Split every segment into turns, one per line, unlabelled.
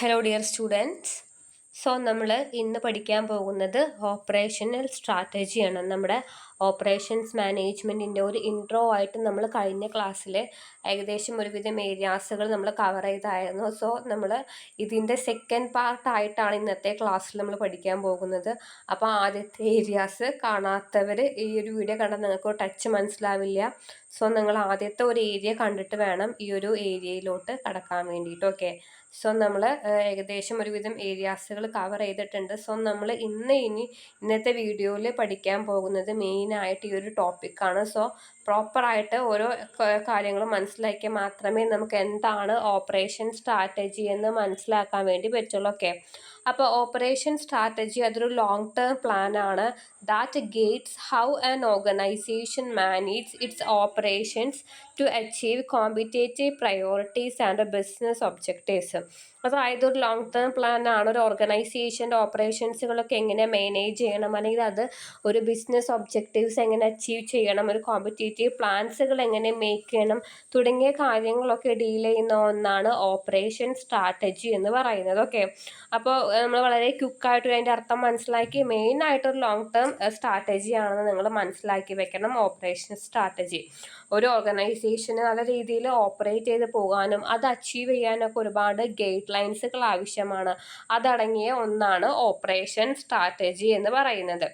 Hello dear students. നമ്മൾ ഇന്ന് പഠിക്കാൻ പോകുന്നത് ഓപ്പറേഷണൽ സ്ട്രാറ്റജിയാണ്. നമ്മുടെ ഓപ്പറേഷൻസ് മാനേജ്മെൻറ്റിൻ്റെ ഒരു ഇൻട്രോ ആയിട്ട് നമ്മൾ കഴിഞ്ഞ ക്ലാസ്സിൽ ഏകദേശം ഒരുവിധം ഏരിയാസുകൾ നമ്മൾ കവർ ചെയ്തായിരുന്നു. നമ്മൾ ഇതിൻ്റെ സെക്കൻഡ് പാർട്ടായിട്ടാണ് ഇന്നത്തെ ക്ലാസ്സിൽ നമ്മൾ പഠിക്കാൻ പോകുന്നത്. അപ്പോൾ ആദ്യത്തെ ഏരിയാസ് കാണാത്തവർ ഈ ഒരു വീഡിയോ കണ്ടാൽ നിങ്ങൾക്ക് ടച്ച് മനസ്സിലാവില്ല. നിങ്ങൾ ആദ്യത്തെ ഒരു ഏരിയ കണ്ടിട്ട് വേണം ഈ ഒരു ഏരിയയിലോട്ട് കടക്കാൻ വേണ്ടിയിട്ട്. ഓക്കെ, നമ്മൾ ഏകദേശം ഒരുവിധം ഏരിയാസുകൾ കവർ ചെയ്തിട്ടുണ്ട്. നമ്മൾ ഇന്നത്തെ വീഡിയോയിൽ പഠിക്കാൻ പോകുന്നത് മെയിനായിട്ട് ഈ ഒരു ടോപ്പിക്കാണ്. പ്രോപ്പറായിട്ട് ഓരോ കാര്യങ്ങളും മനസ്സിലാക്കിയാൽ മാത്രമേ നമുക്ക് എന്താണ് ഓപ്പറേഷൻ സ്ട്രാറ്റജി എന്ന് മനസ്സിലാക്കാൻ വേണ്ടി പറ്റുള്ളൂ. ഓക്കെ, അപ്പോൾ ഓപ്പറേഷൻ സ്ട്രാറ്റജി അതൊരു ലോങ് ടേം പ്ലാൻ ആണ് that guides how an organisation manage its operations to achieve competitive priorities and business objectives. അതായത് ഒരു ലോങ് ടേം പ്ലാൻ ആണ് ഒരു ഓർഗനൈസേഷൻ്റെ ഓപ്പറേഷൻസുകളൊക്കെ എങ്ങനെ മാനേജ് ചെയ്യണം, അല്ലെങ്കിൽ അത് ഒരു ബിസിനസ് ഒബ്ജക്റ്റീവ്സ് എങ്ങനെ അച്ചീവ് ചെയ്യണം, ഒരു കോമ്പറ്റേറ്റീവ് പ്ലാൻസുകൾ എങ്ങനെ മേക്ക് ചെയ്യണം തുടങ്ങിയ കാര്യങ്ങളൊക്കെ ഡീൽ ചെയ്യുന്ന ഒന്നാണ് ഓപ്പറേഷൻ സ്ട്രാറ്റജി എന്ന് പറയുന്നത്. ഓക്കെ, അപ്പോൾ നമ്മൾ വളരെ ക്വിക്കായിട്ട് അതിൻ്റെ അർത്ഥം മനസ്സിലാക്കി മെയിനായിട്ടൊരു ലോങ് ടേം സ്ട്രാറ്റജി ആണെന്ന് നിങ്ങൾ മനസ്സിലാക്കി വെക്കണം. ഓപ്പറേഷൻ സ്ട്രാറ്റജി ഒരു ഓർഗനൈസേഷന് നല്ല രീതിയിൽ ഓപ്പറേറ്റ് ചെയ്ത് പോകാനും അത് അച്ചീവ് ചെയ്യാനൊക്കെ ഒരുപാട് ഗൈഡ് ലൈൻസുകൾ ആവശ്യമാണ്. അതടങ്ങിയ ഒന്നാണ് ഓപ്പറേഷൻ സ്ട്രാറ്റജി എന്ന് പറയുന്നത്.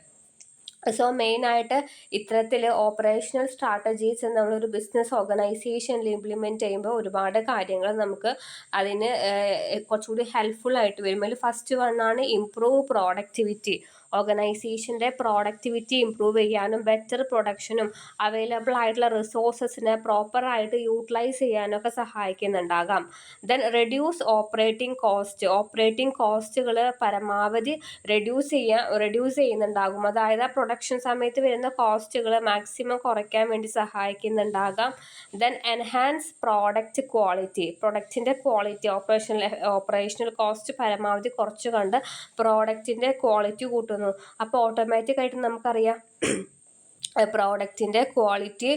മെയിനായിട്ട് ഇത്തരത്തിൽ ഓപ്പറേഷണൽ സ്ട്രാറ്റജീസ് നമ്മളൊരു ബിസിനസ് ഓർഗനൈസേഷനിൽ ഇംപ്ലിമെൻറ്റ് ചെയ്യുമ്പോൾ ഒരുപാട് കാര്യങ്ങൾ നമുക്ക് അതിന് കുറച്ചുകൂടി ഹെൽപ്ഫുൾ ആയിട്ട് വരും. അതിൽ ഫസ്റ്റ് വണ്ണാണ് ഇംപ്രൂവ് പ്രോഡക്റ്റിവിറ്റി. ഓർഗനൈസേഷൻ്റെ പ്രോഡക്റ്റിവിറ്റി ഇംപ്രൂവ് ചെയ്യാനും ബെറ്റർ പ്രൊഡക്ഷനും അവൈലബിൾ ആയിട്ടുള്ള റിസോഴ്സസിനെ പ്രോപ്പറായിട്ട് യൂട്ടിലൈസ് ചെയ്യാനൊക്കെ സഹായിക്കുന്നുണ്ടാകാം. ദെൻ റെഡ്യൂസ് ഓപ്പറേറ്റിംഗ് കോസ്റ്റുകൾ പരമാവധി റെഡ്യൂസ് ചെയ്യുന്നുണ്ടാകും. അതായത് പ്രൊഡക്ഷൻ സമയത്ത് വരുന്ന കോസ്റ്റുകൾ മാക്സിമം കുറയ്ക്കാൻ വേണ്ടി സഹായിക്കുന്നുണ്ടാകാം. ദെൻ എൻഹാൻസ് പ്രൊഡക്റ്റിൻ്റെ ക്വാളിറ്റി, ഓപ്പറേഷണൽ കോസ്റ്റ് പരമാവധി കുറച്ചുകൊണ്ട് പ്രോഡക്റ്റിൻ്റെ ക്വാളിറ്റി കൂട്ടുന്നു. അപ്പോൾ ഓട്ടോമാറ്റിക്കായിട്ട് നമുക്കറിയാം പ്രോഡക്റ്റിൻ്റെ ക്വാളിറ്റി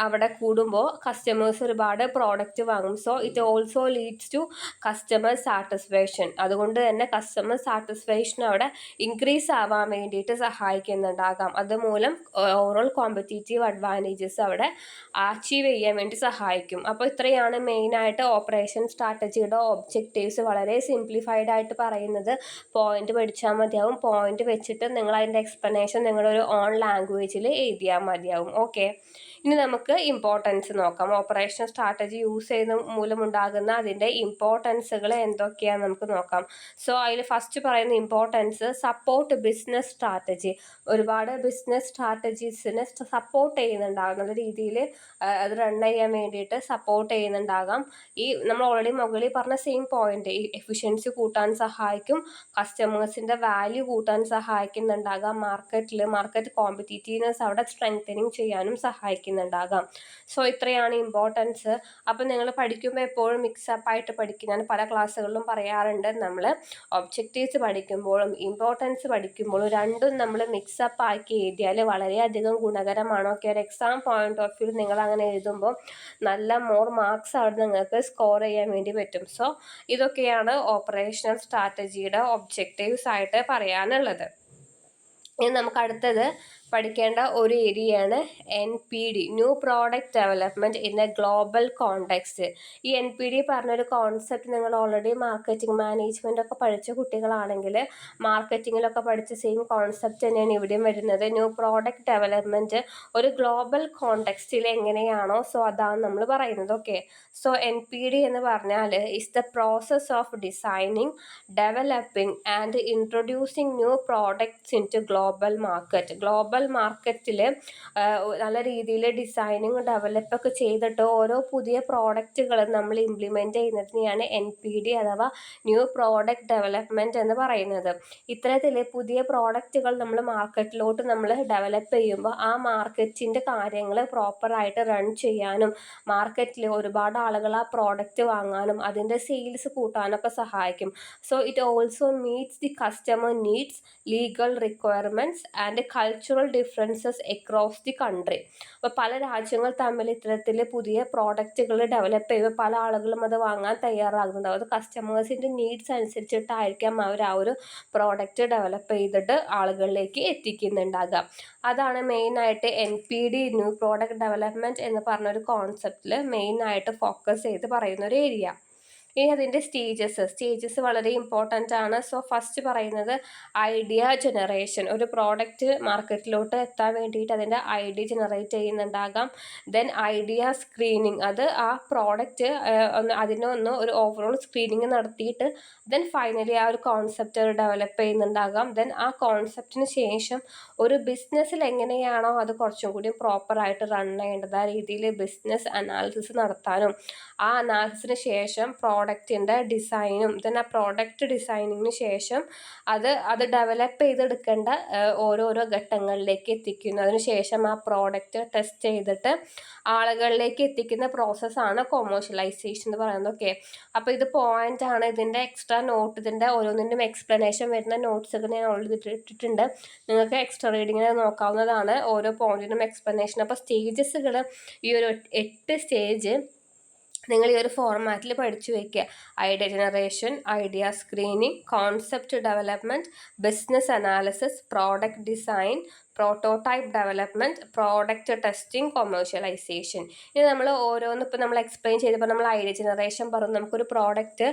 അവിടെ കൂടുമ്പോൾ കസ്റ്റമേഴ്സ് ഒരുപാട് പ്രോഡക്റ്റ് വാങ്ങും. It also leads to customer satisfaction. അതുകൊണ്ട് തന്നെ കസ്റ്റമർ സാറ്റിസ്ഫാക്ഷൻ അവിടെ ഇൻക്രീസ് ആവാൻ വേണ്ടിയിട്ട് സഹായിക്കുന്നുണ്ടാകാം. അതുമൂലം ഓവറോൾ കോമ്പറ്റീറ്റീവ് അഡ്വാൻറ്റേജസ് അവിടെ അച്ചീവ് ചെയ്യാൻ വേണ്ടി സഹായിക്കും. അപ്പോൾ ഇത്രയാണ് മെയിനായിട്ട് ഓപ്പറേഷൻ സ്ട്രാറ്റജിയുടെ ഒബ്ജക്റ്റീവ്സ്. വളരെ സിംപ്ലിഫൈഡ് ആയിട്ട് പറയുന്നത് പോയിന്റ് പഠിച്ചാൽ മതിയാവും. പോയിന്റ് വെച്ചിട്ട് നിങ്ങൾ അതിൻ്റെ എക്സ്പ്ലനേഷൻ നിങ്ങളുടെ ഒരു ഓൺ ലാംഗ്വേജിൽ എഴുതിയാൽ മതിയാവും. ഓക്കെ, ഇനി നമുക്ക് ഇമ്പോർട്ടൻസ് നോക്കാം. ഓപ്പറേഷൻ സ്ട്രാറ്റജി യൂസ് ചെയ്യുന്ന മൂലമുണ്ടാകുന്ന അതിൻ്റെ ഇമ്പോർട്ടൻസുകൾ എന്തൊക്കെയാണെന്ന് നമുക്ക് നോക്കാം. അതിൽ ഫസ്റ്റ് പറയുന്ന ഇമ്പോർട്ടൻസ് സപ്പോർട്ട് ബിസിനസ് സ്ട്രാറ്റജി. ഒരുപാട് ബിസിനസ് സ്ട്രാറ്റജീസിനെ സപ്പോർട്ട് ചെയ്യുന്നുണ്ടാകും, നല്ല രീതിയിൽ അത് റൺ ചെയ്യാൻ വേണ്ടിയിട്ട് സപ്പോർട്ട് ചെയ്യുന്നുണ്ടാകാം. നമ്മൾ ഓൾറെഡി മുകളിൽ പറഞ്ഞ സെയിം പോയിന്റ്, എഫിഷ്യൻസി കൂട്ടാൻ സഹായിക്കും, കസ്റ്റമേഴ്സിൻ്റെ വാല്യൂ കൂട്ടാൻ സഹായിക്കുന്നുണ്ടാകാം, മാർക്കറ്റ് കോമ്പറ്റീറ്റീവ്നെസ് അവിടെ സ്ട്രെങ്തനിങ് ചെയ്യാനും സഹായിക്കുന്നുണ്ടാകാം. ഇത്രയാണ് ഇമ്പോർട്ടൻസ്. അപ്പം നിങ്ങൾ പഠിക്കുമ്പോൾ എപ്പോഴും മിക്സപ്പ് ആയിട്ട് പഠിക്കും. ഞാൻ പല ക്ലാസ്സുകളിലും പറയാറുണ്ട്, നമ്മൾ ഒബ്ജക്റ്റീവ്സ് പഠിക്കുമ്പോഴും ഇമ്പോർട്ടൻസ് പഠിക്കുമ്പോഴും രണ്ടും നമ്മൾ മിക്സപ്പ് ആക്കി എഴുതിയാൽ വളരെയധികം ഗുണകരമാണ്. ഓക്കെ, ഒരു എക്സാം പോയിന്റ് ഓഫ് വ്യൂ നിങ്ങൾ അങ്ങനെ എഴുതുമ്പോൾ നല്ല മോർ മാർക്സ് അവിടെ നിങ്ങൾക്ക് സ്കോർ ചെയ്യാൻ വേണ്ടി പറ്റും. ഇതൊക്കെയാണ് ഓപ്പറേഷണൽ സ്ട്രാറ്റജിയുടെ ഒബ്ജക്റ്റീവ്സ് ആയിട്ട് പറയാനുള്ളത്. ഇനി നമുക്ക് അടുത്തത് പഠിക്കേണ്ട ഒരു ഏരിയയാണ് NPD, new product development in A global context. ഈ NPD പറഞ്ഞൊരു കോൺസെപ്റ്റ് നിങ്ങൾ ഓൾറെഡി മാർക്കറ്റിംഗ് മാനേജ്മെൻ്റ് ഒക്കെ പഠിച്ച കുട്ടികളാണെങ്കിൽ മാർക്കറ്റിങ്ങിലൊക്കെ പഠിച്ച സെയിം കോൺസെപ്റ്റ് തന്നെയാണ് ഇവിടെയും വരുന്നത്. ന്യൂ പ്രോഡക്റ്റ് ഡെവലപ്മെൻറ്റ് ഒരു ഗ്ലോബൽ കോണ്ടെക്സ്റ്റിൽ എങ്ങനെയാണോ അതാണ് നമ്മൾ പറയുന്നത്. ഓക്കെ, NPD എന്ന് പറഞ്ഞാൽ is the process of designing, developing and introducing new products into global മാർക്കറ്റിൽ നല്ല രീതിയിൽ ഡിസൈനിങ് ഡെവലപ്പൊക്കെ ചെയ്തിട്ട് ഓരോ പുതിയ പ്രോഡക്റ്റുകൾ നമ്മൾ ഇംപ്ലിമെൻറ്റ് ചെയ്യുന്നതിനെയാണ് NPD അഥവാ ന്യൂ പ്രോഡക്റ്റ് ഡെവലപ്മെൻറ്റ് എന്ന് പറയുന്നത്. ഇത്തരത്തിൽ പുതിയ പ്രോഡക്റ്റുകൾ നമ്മൾ മാർക്കറ്റിലോട്ട് നമ്മൾ ഡെവലപ്പ് ചെയ്യുമ്പോൾ ആ മാർക്കറ്റിൻ്റെ കാര്യങ്ങൾ പ്രോപ്പറായിട്ട് റൺ ചെയ്യാനും മാർക്കറ്റിൽ ഒരുപാട് ആളുകൾ ആ പ്രോഡക്റ്റ് വാങ്ങാനും അതിൻ്റെ സെയിൽസ് കൂട്ടാനൊക്കെ സഹായിക്കും. It also meats the customer needs, legal requirements and cultural differences across the country. അപ്പോൾ പല രാജ്യങ്ങൾ തമ്മിൽ ഇത്തരത്തിൽ പുതിയ പ്രോഡക്റ്റുകൾ ഡെവലപ്പ് ചെയ്യുമ്പോൾ പല ആളുകളും അത് വാങ്ങാൻ തയ്യാറാകുന്നുണ്ടാവും. അത് കസ്റ്റമേഴ്സിൻ്റെ നീഡ്സ് അനുസരിച്ചിട്ടായിരിക്കാം അവർ ആ ഒരു പ്രോഡക്റ്റ് ഡെവലപ്പ് ചെയ്തിട്ട് ആളുകളിലേക്ക് എത്തിക്കുന്നുണ്ടാകാം. അതാണ് മെയിനായിട്ട് NPD ന്യൂ പ്രോഡക്റ്റ് ഡെവലപ്മെൻറ്റ് എന്ന് പറഞ്ഞൊരു കോൺസെപ്റ്റിൽ മെയിനായിട്ട് ഫോക്കസ് ചെയ്ത് പറയുന്ന ഒരു ഏരിയ. ഇനി അതിൻ്റെ സ്റ്റേജസ് വളരെ ഇമ്പോർട്ടൻ്റ് ആണ്. സോ ഫസ്റ്റ് പറയുന്നത് ഐഡിയ ജനറേഷൻ. ഒരു പ്രോഡക്റ്റ് മാർക്കറ്റിലോട്ട് എത്താൻ വേണ്ടിയിട്ട് അതിൻ്റെ ഐഡിയ ജനറേറ്റ് ചെയ്യുന്നുണ്ടാകാം. ദെൻ ഐഡിയ സ്ക്രീനിങ്, അത് ആ പ്രോഡക്റ്റ് അതിനൊന്ന് ഒരു ഓവറോൾ സ്ക്രീനിങ് നടത്തിയിട്ട് ദെൻ ഫൈനലി ആ ഒരു കോൺസെപ്റ്റ് ഡെവലപ്പ് ചെയ്യുന്നുണ്ടാകാം. ദെൻ ആ കോൺസെപ്റ്റിന് ശേഷം ഒരു ബിസിനസ്സിൽ എങ്ങനെയാണോ അത് കുറച്ചും കൂടി പ്രോപ്പറായിട്ട് റൺ ചെയ്യേണ്ടത് ആ രീതിയിൽ ബിസിനസ് അനാലിസിസ് നടത്താനും ആ അനാലിസിസിന് ശേഷം പ്രോഡക്റ്റിൻ്റെ ഡിസൈനും ദെൻ ആ പ്രോഡക്റ്റ് ഡിസൈനിങ്ങിന് ശേഷം അത് ഡെവലപ്പ് ചെയ്തെടുക്കേണ്ട ഓരോരോ ഘട്ടങ്ങളിലേക്ക് എത്തിക്കുന്നതിന് ശേഷം ആ പ്രോഡക്റ്റ് ടെസ്റ്റ് ചെയ്തിട്ട് ആളുകളിലേക്ക് എത്തിക്കുന്ന പ്രോസസ്സാണ് കൊമേഴ്ഷ്യലൈസേഷൻ എന്ന് പറയുന്നത്. ഓക്കെ, അപ്പോൾ ഇത് പോയിന്റ് ആണ്. ഇതിൻ്റെ എക്സ്ട്രാ നോട്ട്, ഇതിൻ്റെ ഓരോന്നിൻ്റെയും എക്സ്പ്ലനേഷൻ വരുന്ന നോട്ട്സൊക്കെ ഞാൻ ഓൾറെഡി ഇട്ടിട്ടുണ്ട്. നിങ്ങൾക്ക് എക്സ്ട്രാ റീഡിങ്ങിന് നോക്കാവുന്നതാണ് ഓരോ പോയിന്റിനും എക്സ്പ്ലനേഷൻ. അപ്പോൾ സ്റ്റേജസുകൾ ഈ ഒരു 8 സ്റ്റേജ് നിങ്ങൾ ഈ ഒരു ഫോർമാറ്റിൽ പഠിച്ചു വയ്ക്കുക. Idea generation, idea screening, concept development, business analysis, product design, prototype development, product testing, commercialisation. ഇനി നമ്മൾ ഓരോന്ന് ഇപ്പോൾ നമ്മൾ എക്സ്പ്ലെയിൻ ചെയ്തപ്പോൾ നമ്മൾ ഐഡിയ ജനറേഷൻ പറഞ്ഞു. നമുക്കൊരു പ്രോഡക്റ്റ്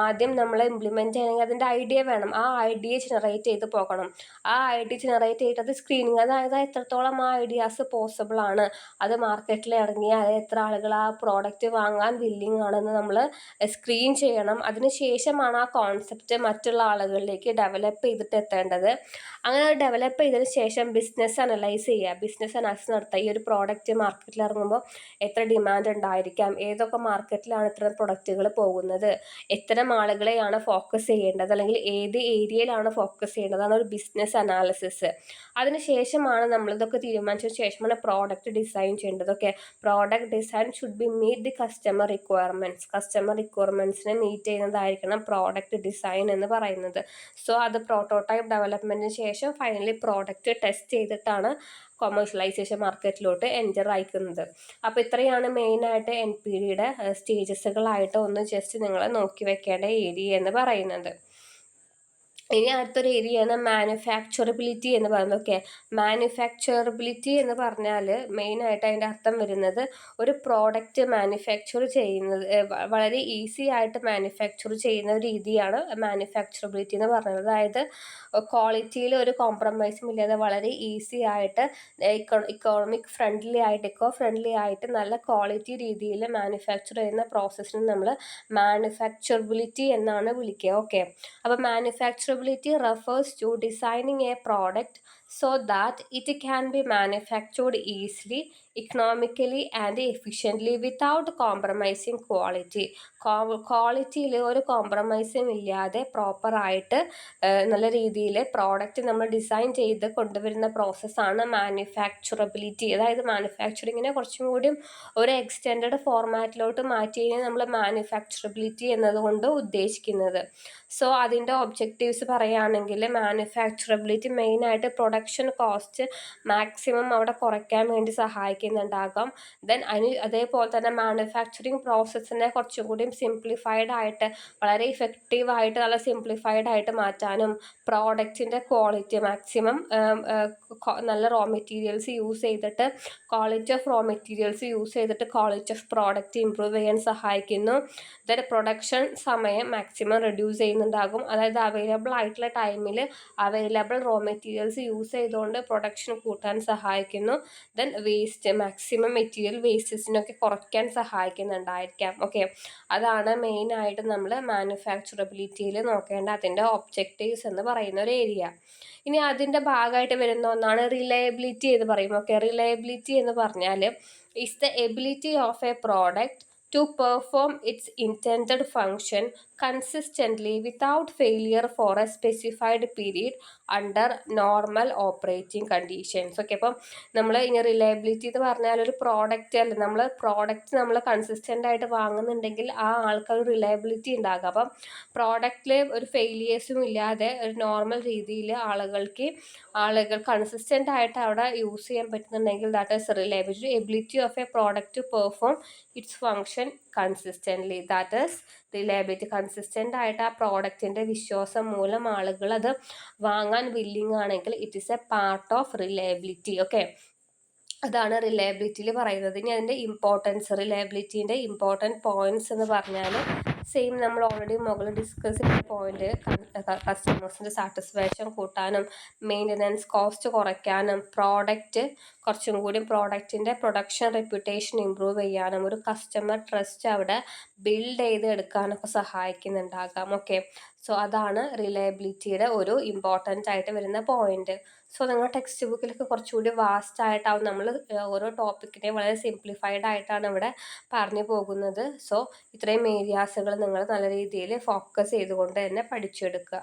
ആദ്യം നമ്മൾ ഇംപ്ലിമെൻറ്റ് ചെയ്യണമെങ്കിൽ അതിൻ്റെ ഐഡിയ വേണം. ആ ഐഡിയ ജനറേറ്റ് ചെയ്ത് പോകണം. ആ ഐഡിയ ജനറേറ്റ് ചെയ്തത് സ്ക്രീനിങ്, അതായത് എത്രത്തോളം ആ ഐഡിയാസ് പോസിബിൾ ആണ്, അത് മാർക്കറ്റിൽ ഇറങ്ങിയാൽ എത്ര ആളുകൾ ആ പ്രോഡക്റ്റ് വാങ്ങാൻ വില്ലിങ് ആണെന്ന് നമ്മൾ സ്ക്രീൻ ചെയ്യണം. അതിനുശേഷമാണ് ആ കോൺസെപ്റ്റ് മറ്റുള്ള ആളുകളിലേക്ക് ഡെവലപ്പ് ചെയ്തിട്ട് എത്തേണ്ടത്. അങ്ങനെ ഡെവലപ്പ് ചെയ്തതിന് ശേഷം ബിസിനസ് അനലൈസ് ചെയ്യുക, ബിസിനസ് അനാലിസിസ് നടത്തുക. ഈ ഒരു പ്രോഡക്റ്റ് മാർക്കറ്റിൽ ഇറങ്ങുമ്പോൾ എത്ര ഡിമാൻഡ് ഉണ്ടായിരിക്കാം, ഏതൊക്കെ മാർക്കറ്റിലാണ് ഇത്തരം പ്രൊഡക്റ്റുകൾ പോകുന്നത്, എത്തരം ആളുകളെയാണ് ഫോക്കസ് ചെയ്യേണ്ടത്, അല്ലെങ്കിൽ ഏത് ഏരിയയിലാണ് ഫോക്കസ് ചെയ്യേണ്ടത്, അതാണ് ഒരു ബിസിനസ് അനാലിസിസ്. അതിനുശേഷമാണ് നമ്മളിതൊക്കെ തീരുമാനിച്ചതിന് ശേഷമാണ് പ്രോഡക്റ്റ് ഡിസൈൻ ചെയ്യേണ്ടത്. Okay, product design should be meet the customer requirements. Customer റിക്വയർമെൻറ്റ്സിനെ മീറ്റ് ചെയ്യുന്നതായിരിക്കണം പ്രോഡക്റ്റ് ഡിസൈൻ എന്ന് പറയുന്നത്. സോ അത് പ്രോട്ടോടൈപ്പ് ഡെവലപ്മെൻറ്റിന് ശേഷം ഫൈനലി പ്രോഡക്റ്റ് ടെസ്റ്റ് ചെയ്തിട്ടാണ് കൊമേഴ്ഷ്യലൈസേഷൻ മാർക്കറ്റിലോട്ട് എൻ്റർ അയക്കുന്നത്. അപ്പോൾ ഇത്രയാണ് മെയിനായിട്ട് NPDയുടെ സ്റ്റേജസുകളായിട്ട് ഒന്ന് ജസ്റ്റ് നിങ്ങൾ നോക്കി വെക്കേണ്ട ഏരിയ എന്ന് പറയുന്നത്. ഇനി അടുത്തൊരു ഏരിയയാണ് മാനുഫാക്ചറബിലിറ്റി എന്ന് പറയുന്നത്. ഓക്കെ, മാനുഫാക്ചറബിലിറ്റി എന്ന് പറഞ്ഞാൽ മെയിനായിട്ട് അതിൻ്റെ അർത്ഥം വരുന്നത് ഒരു പ്രോഡക്റ്റ് മാനുഫാക്ചർ ചെയ്യുന്നത് വളരെ ഈസി ആയിട്ട് മാനുഫാക്ചർ ചെയ്യുന്ന ഒരു രീതിയാണ് മാനുഫാക്ചറബിലിറ്റി എന്ന് പറയുന്നത്. അതായത് ക്വാളിറ്റിയിൽ ഒരു കോംപ്രമൈസും ഇല്ലാതെ വളരെ ഈസി ആയിട്ട് ഇക്കോണമിക് ഫ്രണ്ട്ലി ആയിട്ട് എക്കോ ഫ്രണ്ട്ലി ആയിട്ട് നല്ല ക്വാളിറ്റി രീതിയിൽ മാനുഫാക്ചർ ചെയ്യുന്ന പ്രോസസ്സിന് നമ്മൾ മാനുഫാക്ചറബിലിറ്റി എന്നാണ് വിളിക്കുക. ഓക്കെ, അപ്പോൾ മാനുഫാക്ചറബിലിറ്റി refers to designing a product so that it can be manufactured easily, economically and efficiently without compromising quality. ക്വാളിറ്റിയിൽ ഒരു കോംപ്രമൈസും ഇല്ലാതെ പ്രോപ്പറായിട്ട് നല്ല രീതിയിൽ പ്രോഡക്റ്റ് നമ്മൾ ഡിസൈൻ ചെയ്ത് കൊണ്ടുവരുന്ന പ്രോസസ്സാണ് മാനുഫാക്ചറബിലിറ്റി. അതായത് മാനുഫാക്ചറിങ്ങിനെ കുറച്ചും കൂടി ഒരു എക്സ്റ്റെൻഡഡ് ഫോർമാറ്റിലോട്ട് മാറ്റി കഴിഞ്ഞാൽ നമ്മൾ മാനുഫാക്ചറബിലിറ്റി എന്നതുകൊണ്ട് ഉദ്ദേശിക്കുന്നത്. സോ അതിൻ്റെ ഒബ്ജക്റ്റീവ്സ് പറയുകയാണെങ്കിൽ മാനുഫാക്ചറബിലിറ്റി മെയിനായിട്ട് പ്രൊഡക്ഷൻ കോസ്റ്റ് മാക്സിമം അവിടെ കുറയ്ക്കാൻ വേണ്ടി സഹായിക്കുന്നുണ്ടാകാം. ദെൻ അതേപോലെ തന്നെ മാനുഫാക്ചറിങ് പ്രോസസ്സിനെ കുറച്ചും കൂടി സിംപ്ലിഫൈഡ് ആയിട്ട് വളരെ ഇഫക്റ്റീവായിട്ട് നല്ല സിംപ്ലിഫൈഡ് ആയിട്ട് മാറ്റാനും പ്രോഡക്റ്റിൻ്റെ ക്വാളിറ്റി മാക്സിമം നല്ല റോ മെറ്റീരിയൽസ് യൂസ് ചെയ്തിട്ട് quality of raw materials use ചെയ്തിട്ട് ക്വാളിറ്റി ഓഫ് പ്രോഡക്റ്റ് ഇമ്പ്രൂവ് ചെയ്യാൻ സഹായിക്കുന്നു. ദെൻ പ്രൊഡക്ഷൻ സമയം മാക്സിമം റെഡ്യൂസ് ചെയ്യുന്നുണ്ടാകും. അതായത് അവൈലബിൾ ആയിട്ടുള്ള ടൈമിൽ അവൈലബിൾ റോ മെറ്റീരിയൽസ് യൂസ് ചെയ്തുകൊണ്ട് പ്രൊഡക്ഷൻ കൂട്ടാൻ സഹായിക്കുന്നു. ദെൻ വേസ്റ്റ് മാക്സിമം മെറ്റീരിയൽ വേസ്റ്റസിനൊക്കെ കുറയ്ക്കാൻ സഹായിക്കുന്നുണ്ടായിരിക്കാം. ഓക്കെ, അതാണ് മെയിനായിട്ട് നമ്മൾ മാനുഫാക്ചറബിലിറ്റിയിൽ നോക്കേണ്ട അതിൻ്റെ ഒബ്ജക്റ്റീവ്സ് എന്ന് പറയുന്ന ഒരു ഏരിയ. ഇനി അതിൻ്റെ ഭാഗമായിട്ട് വരുന്ന ഒന്നാണ് റിലയബിലിറ്റി എന്ന് പറയും. ഓക്കെ, റിലയബിലിറ്റി എന്ന് പറഞ്ഞാൽ is the ability of a product to perform its intended function consistently without failure for a specified period under normal operating conditions. Okay, അപ്പം നമ്മൾ ഇനി റിലയബിലിറ്റി എന്ന് പറഞ്ഞാൽ ഒരു പ്രോഡക്റ്റ് അല്ല, നമ്മൾ കൺസിസ്റ്റൻ്റ് ആയിട്ട് വാങ്ങുന്നുണ്ടെങ്കിൽ ആ ആൾക്കൊരു റിലയബിലിറ്റി ഉണ്ടാകും. അപ്പം പ്രോഡക്റ്റിൽ ഒരു ഫെയിലിയേഴ്സും ഇല്ലാതെ ഒരു നോർമൽ രീതിയിൽ ആളുകൾ കൺസിസ്റ്റൻ്റ് ആയിട്ട് അവിടെ യൂസ് ചെയ്യാൻ പറ്റുന്നുണ്ടെങ്കിൽ that is reliability, ability of a product to perform its function consistently. That is reliability. Consistent ആയിട്ട് ആ പ്രോഡക്റ്റിൻ്റെ വിശ്വാസം മൂലം ആളുകൾ അത് വാങ്ങാൻ വില്ലിങ് ആണെങ്കിൽ it is A part of reliability. Okay, അതാണ് റിലയബിലിറ്റിയിൽ പറയുന്നത്. ഇനി അതിൻ്റെ റിലയബിലിറ്റീൻ്റെ ഇമ്പോർട്ടൻറ്റ് പോയിന്റ്സ് എന്ന് പറഞ്ഞാൽ സെയിം നമ്മൾ ഓൾറെഡി മുകളിൽ ഡിസ്കസ് ചെയ്ത പോയിന്റ്, കസ്റ്റമേഴ്സിൻ്റെ സാറ്റിസ്ഫാക്ഷൻ കൂട്ടാനും മെയിൻ്റനൻസ് കോസ്റ്റ് കുറയ്ക്കാനും കുറച്ചും കൂടി പ്രോഡക്റ്റിൻ്റെ പ്രൊഡക്ഷൻ റെപ്യൂട്ടേഷൻ ഇമ്പ്രൂവ് ചെയ്യാനും ഒരു കസ്റ്റമർ ട്രസ്റ്റ് അവിടെ ബിൽഡ് ചെയ്ത് എടുക്കാനൊക്കെ സഹായിക്കുന്നുണ്ടാകാം. ഓക്കെ, സോ അതാണ് റിലയബിലിറ്റിയുടെ ഒരു ഇമ്പോർട്ടൻ്റ് ആയിട്ട് വരുന്ന പോയിന്റ്. സോ നിങ്ങൾ ടെക്സ്റ്റ് ബുക്കിലൊക്കെ കുറച്ചുകൂടി വാസ്റ്റ് ആയിട്ടാവും നമ്മൾ ഓരോ ടോപ്പിക്കിനെയും വളരെ സിംപ്ലിഫൈഡ് ആയിട്ടാണ് ഇവിടെ പറഞ്ഞു പോകുന്നത്. സോ ഇത്രയും ഏരിയാസുകൾ നിങ്ങൾ നല്ല രീതിയിൽ ഫോക്കസ് ചെയ്തുകൊണ്ട് തന്നെ പഠിച്ചെടുക്കുക.